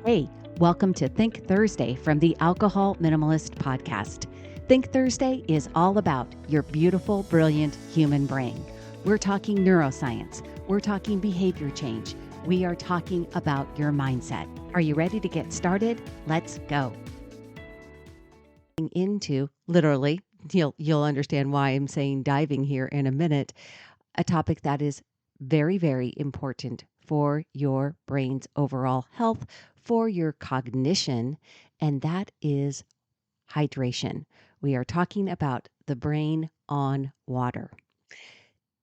Hey, welcome to Think Thursday from the Alcohol Minimalist Podcast. Think Thursday is all about your beautiful, brilliant human brain. We're talking neuroscience. We're talking behavior change. We are talking about your mindset. Are you ready to get started? Let's go. Into literally, you'll understand why I'm saying diving here in a minute, a topic that is very, very important for your brain's overall health, for your cognition, and that is hydration. We are talking about the brain on water.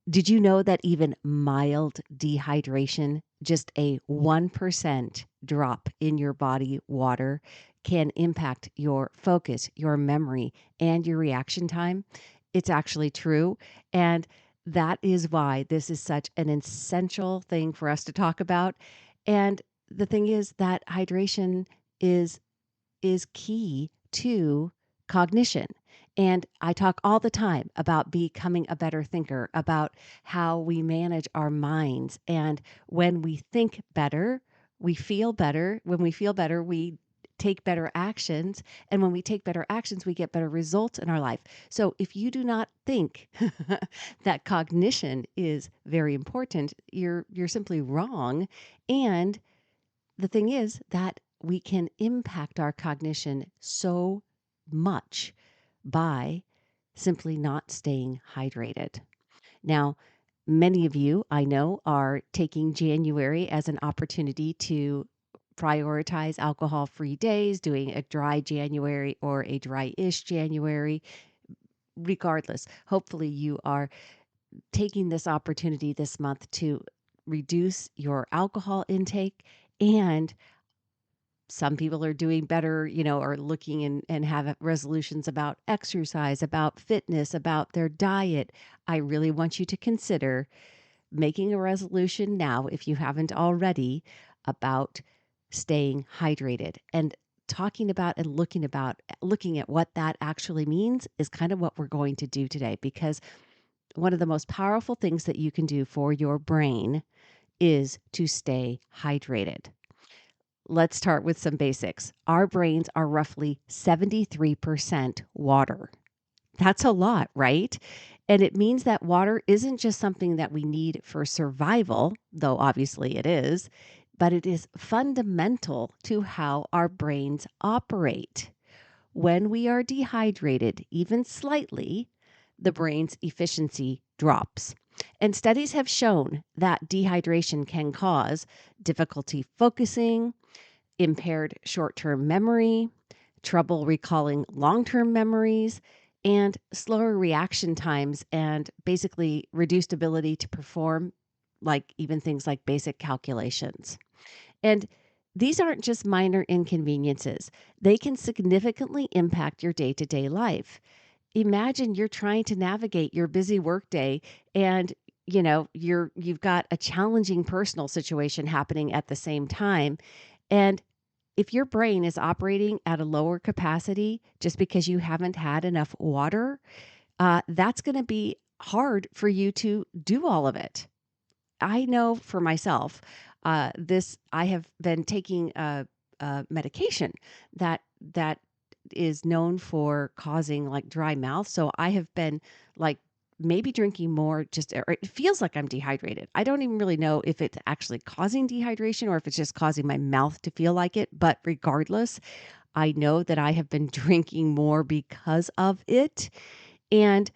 Did you know that even mild dehydration, just a 1% drop in your body water, can impact your focus, your memory, and your reaction time? It's actually true. And that is why this is such an essential thing for us to talk about. And the thing is that hydration is key to cognition. And I talk all the time about becoming a better thinker, about how we manage our minds. And when we think better, we feel better. When we feel better, we take better actions. And when we take better actions, we get better results in our life. So if you do not think that cognition is very important, you're simply wrong. And the thing is that we can impact our cognition so much by simply not staying hydrated. Now, many of you I know are taking January as an opportunity to prioritize alcohol free days, doing a dry January or a dry ish January. Regardless, hopefully, you are taking this opportunity this month to reduce your alcohol intake. And some people are doing better, are looking and have resolutions about exercise, about fitness, about their diet. I really want you to consider making a resolution now, if you haven't already, about staying hydrated. And talking about and looking at what that actually means is kind of what we're going to do today, because one of the most powerful things that you can do for your brain is to stay hydrated. Let's start with some basics. Our brains are roughly 73% water. That's a lot, right? And it means that water isn't just something that we need for survival, though obviously it is, but it is fundamental to how our brains operate. When we are dehydrated, even slightly, the brain's efficiency drops. And studies have shown that dehydration can cause difficulty focusing, impaired short-term memory, trouble recalling long-term memories, and slower reaction times, and basically reduced ability to perform like even things like basic calculations. And these aren't just minor inconveniences. They can significantly impact your day-to-day life. Imagine you're trying to navigate your busy workday, and you've got a challenging personal situation happening at the same time. And if your brain is operating at a lower capacity just because you haven't had enough water, that's going to be hard for you to do all of it. I know for myself, I have been taking a medication that is known for causing like dry mouth. So I have been like maybe drinking more, or it feels like I'm dehydrated. I don't even really know if it's actually causing dehydration or if it's just causing my mouth to feel like it. But regardless, I know that I have been drinking more because of it. And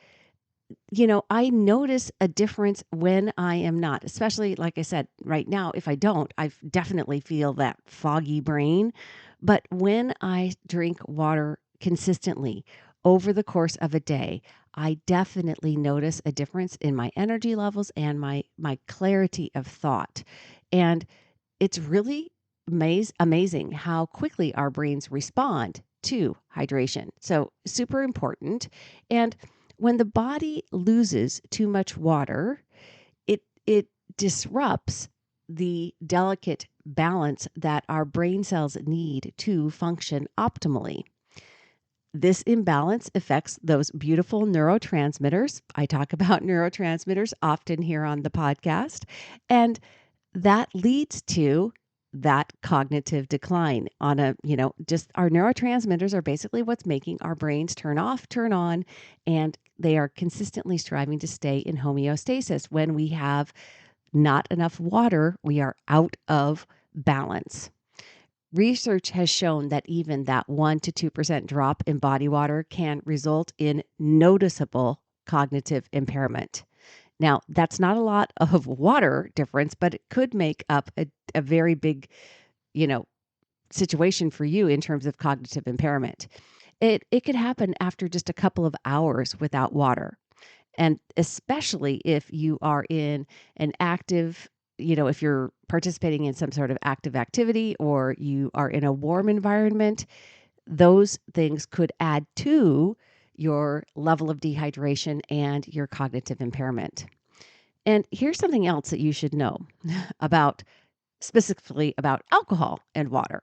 I notice a difference when I am not, especially like I said, right now, if I don't, I definitely feel that foggy brain. But when I drink water consistently over the course of a day, I definitely notice a difference in my energy levels and my clarity of thought. And it's really amazing how quickly our brains respond to hydration. So super important. And when the body loses too much water, it disrupts the delicate balance that our brain cells need to function optimally. This imbalance affects those beautiful neurotransmitters. I talk about neurotransmitters often here on the podcast, and that leads to that cognitive decline on a, just our neurotransmitters are basically what's making our brains turn off, turn on, and they are consistently striving to stay in homeostasis. When we have not enough water, we are out of balance. Research has shown that even that 1 to 2% drop in body water can result in noticeable cognitive impairment. Now, that's not a lot of water difference, but it could make up a very big, you know, situation for you in terms of cognitive impairment. It could happen after just a couple of hours without water. And especially if you are in an active, if you're participating in some sort of active activity or you are in a warm environment, those things could add to your level of dehydration and your cognitive impairment. And here's something else that you should know about, specifically about alcohol and water.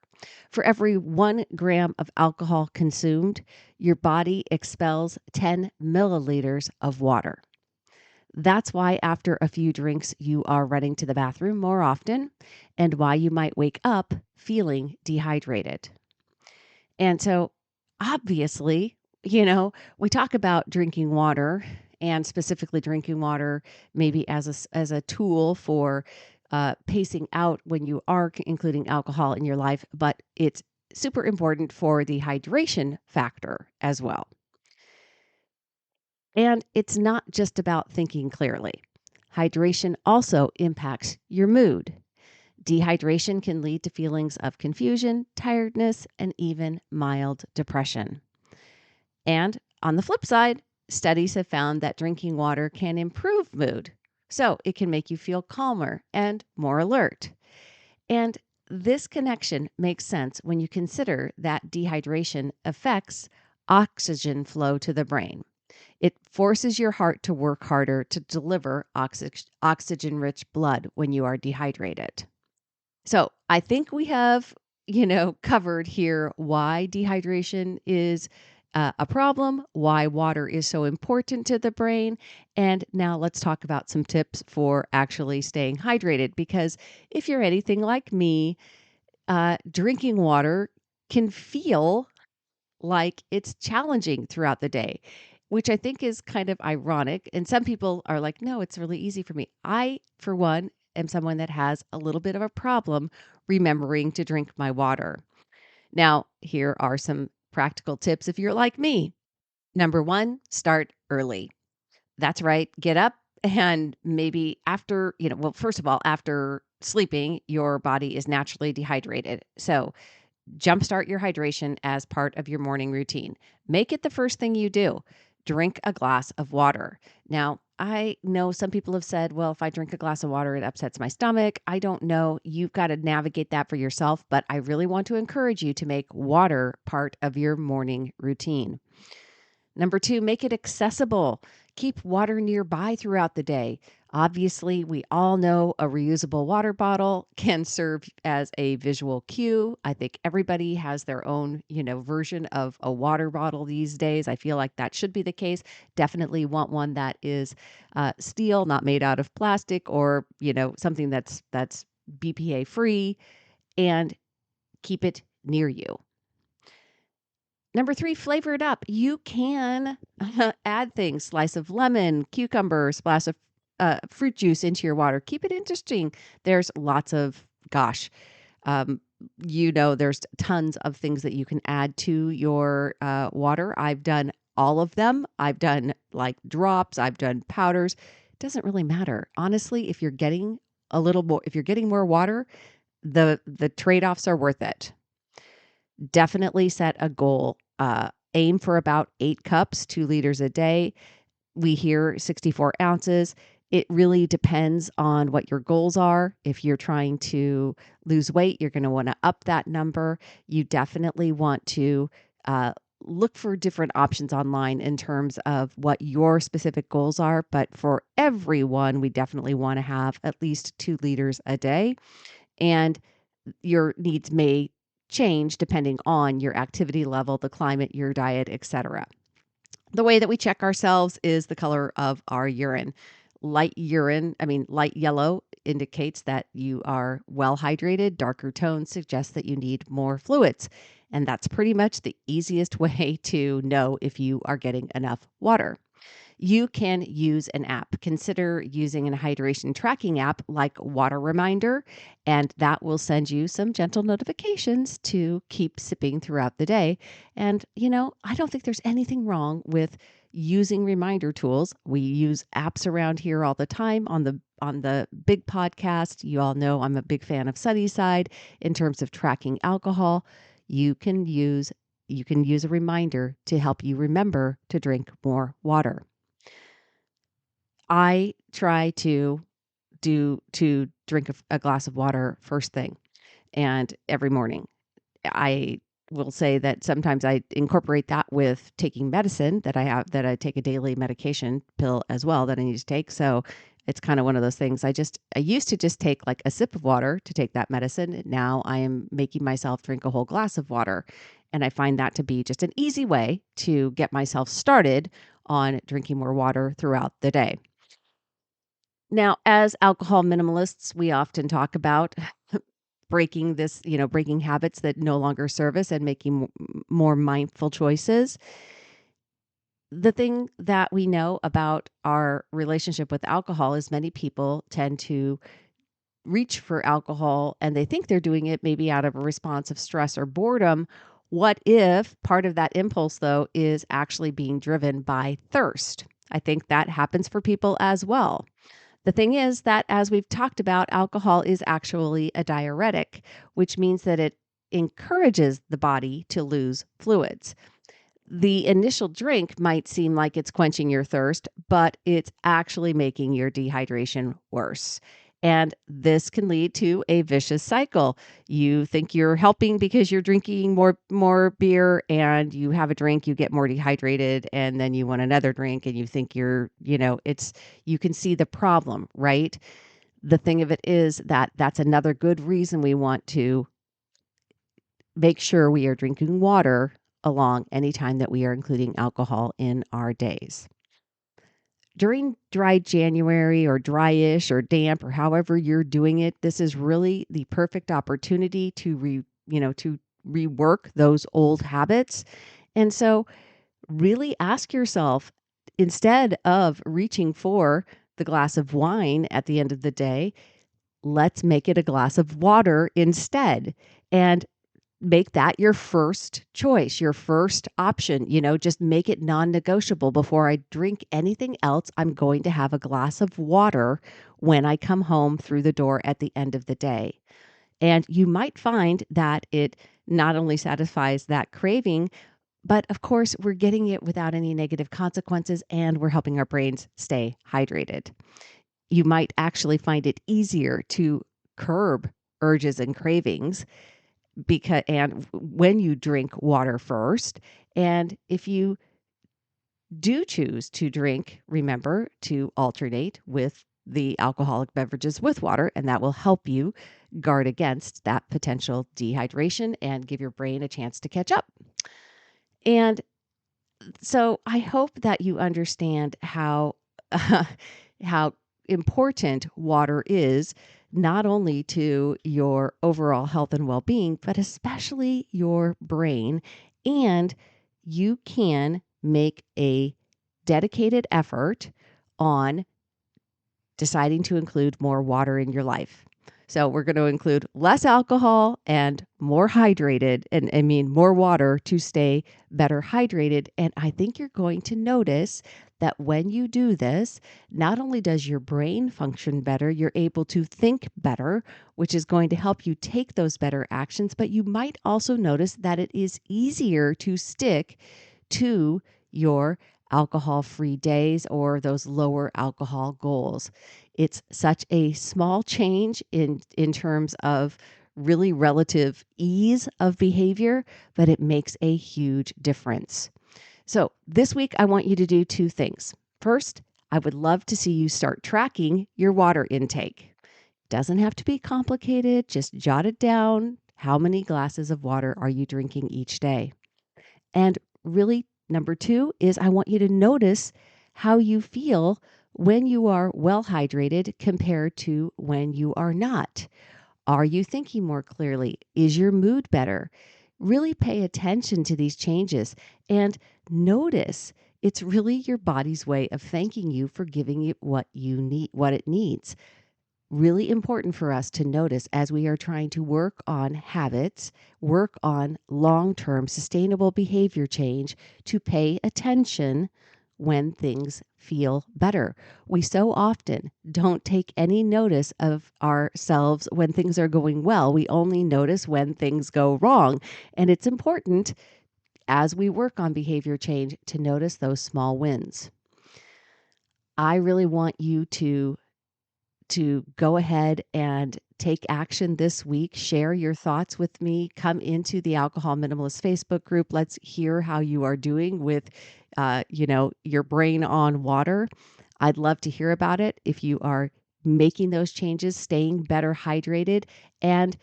For every 1 gram of alcohol consumed, your body expels 10 milliliters of water. That's why after a few drinks, you are running to the bathroom more often, and why you might wake up feeling dehydrated. And so, obviously, we talk about drinking water, and specifically drinking water maybe as a tool for pacing out when you are including alcohol in your life, but it's super important for the hydration factor as well. And it's not just about thinking clearly. Hydration also impacts your mood. Dehydration can lead to feelings of confusion, tiredness, and even mild depression. And on the flip side, studies have found that drinking water can improve mood. So it can make you feel calmer and more alert. And this connection makes sense when you consider that dehydration affects oxygen flow to the brain. It forces your heart to work harder to deliver oxygen rich blood when you are dehydrated. So I think we have, covered here why dehydration is a problem, why water is so important to the brain. And now let's talk about some tips for actually staying hydrated. Because if you're anything like me, drinking water can feel like it's challenging throughout the day, which I think is kind of ironic. And some people are like, no, it's really easy for me. I, for one, am someone that has a little bit of a problem remembering to drink my water. Now, here are some practical tips if you're like me. Number one, start early. That's right. Get up and maybe after, well, first of all, after sleeping, your body is naturally dehydrated. So jumpstart your hydration as part of your morning routine. Make it the first thing you do. Drink a glass of water. Now, I know some people have said, well, if I drink a glass of water, it upsets my stomach. I don't know. You've got to navigate that for yourself, but I really want to encourage you to make water part of your morning routine. Number two, make it accessible. Keep water nearby throughout the day. Obviously, we all know a reusable water bottle can serve as a visual cue. I think everybody has their own, version of a water bottle these days. I feel like that should be the case. Definitely want one that is steel, not made out of plastic, or something that's BPA free, and keep it near you. Number three, flavor it up. You can add things, slice of lemon, cucumber, splash of fruit juice into your water. Keep it interesting. There's lots of, um, there's tons of things that you can add to your water. I've done all of them. I've done like drops, I've done powders. It doesn't really matter. Honestly, if you're getting if you're getting more water, the trade-offs are worth it. Definitely set a goal. Aim for about 8 cups, 2 liters a day. We hear 64 ounces. It really depends on what your goals are. If you're trying to lose weight, you're going to want to up that number. You definitely want to look for different options online in terms of what your specific goals are. But for everyone, we definitely want to have at least 2 liters a day. And your needs may change depending on your activity level, the climate, your diet, etc. The way that we check ourselves is the color of our urine. light yellow indicates that you are well hydrated. Darker tones suggest that you need more fluids. And that's pretty much the easiest way to know if you are getting enough water. You can use an app. Consider using a hydration tracking app like Water Reminder, and that will send you some gentle notifications to keep sipping throughout the day. And, I don't think there's anything wrong with using reminder tools. We use apps around here all the time on the big podcast. You all know I'm a big fan of Sunnyside in terms of tracking alcohol. You can use a reminder to help you remember to drink more water. I try to drink a glass of water first thing and every morning. I will say that sometimes I incorporate that with taking medicine that I take a daily medication pill as well that I need to take. So it's kind of one of those things. I used to just take like a sip of water to take that medicine. Now I am making myself drink a whole glass of water. And I find that to be just an easy way to get myself started on drinking more water throughout the day. Now, as alcohol minimalists, we often talk about breaking habits that no longer serve us and making more mindful choices. The thing that we know about our relationship with alcohol is many people tend to reach for alcohol and they think they're doing it maybe out of a response of stress or boredom. What if part of that impulse, though, is actually being driven by thirst? I think that happens for people as well. The thing is that, as we've talked about, alcohol is actually a diuretic, which means that it encourages the body to lose fluids. The initial drink might seem like it's quenching your thirst, but it's actually making your dehydration worse. And this can lead to a vicious cycle. You think you're helping because you're drinking more beer, and you have a drink, you get more dehydrated, and then you want another drink and you think you can see the problem, right? The thing of it is that that's another good reason we want to make sure we are drinking water along any time that we are including alcohol in our days. During dry January or dryish or damp or however you're doing it, this is really the perfect opportunity to rework those old habits. And so really ask yourself, instead of reaching for the glass of wine at the end of the day, let's make it a glass of water instead. And make that your first choice, your first option. Just make it non-negotiable. Before I drink anything else, I'm going to have a glass of water when I come home through the door at the end of the day. And you might find that it not only satisfies that craving, but of course, we're getting it without any negative consequences, and we're helping our brains stay hydrated. You might actually find it easier to curb urges and cravings when you drink water first. And if you do choose to drink, remember to alternate with the alcoholic beverages with water, and that will help you guard against that potential dehydration and give your brain a chance to catch up. And so I hope that you understand how important water is, not only to your overall health and well-being, but especially your brain. And you can make a dedicated effort on deciding to include more water in your life. So we're going to include less alcohol and more hydrated, and I mean more water to stay better hydrated. And I think you're going to notice that when you do this, not only does your brain function better, you're able to think better, which is going to help you take those better actions, but you might also notice that it is easier to stick to your alcohol-free days or those lower alcohol goals. It's such a small change in terms of really relative ease of behavior, but it makes a huge difference. So this week, I want you to do two things. First, I would love to see you start tracking your water intake. Doesn't have to be complicated, just jot it down. How many glasses of water are you drinking each day? And really, number two is I want you to notice how you feel when you are well hydrated compared to when you are not? Are you thinking more clearly? Is your mood better? Really pay attention to these changes and notice it's really your body's way of thanking you for giving you what you need, what it needs. Really important for us to notice as we are trying to work on habits, work on long term sustainable behavior change, to pay attention when things feel better. We so often don't take any notice of ourselves when things are going well. We only notice when things go wrong. And it's important as we work on behavior change to notice those small wins. I really want you to go ahead and take action this week. Share your thoughts with me. Come into the Alcohol Minimalist Facebook group. Let's hear how you are doing with, your brain on water. I'd love to hear about it. If you are making those changes, staying better hydrated, and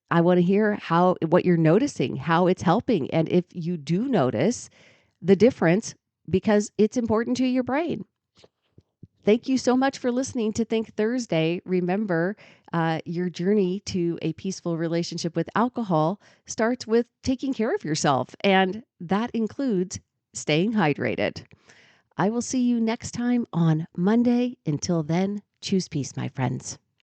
I want to hear what you're noticing, how it's helping, and if you do notice the difference, because it's important to your brain. Thank you so much for listening to Think Thursday. Remember, your journey to a peaceful relationship with alcohol starts with taking care of yourself, and that includes staying hydrated. I will see you next time on Monday. Until then, choose peace, my friends.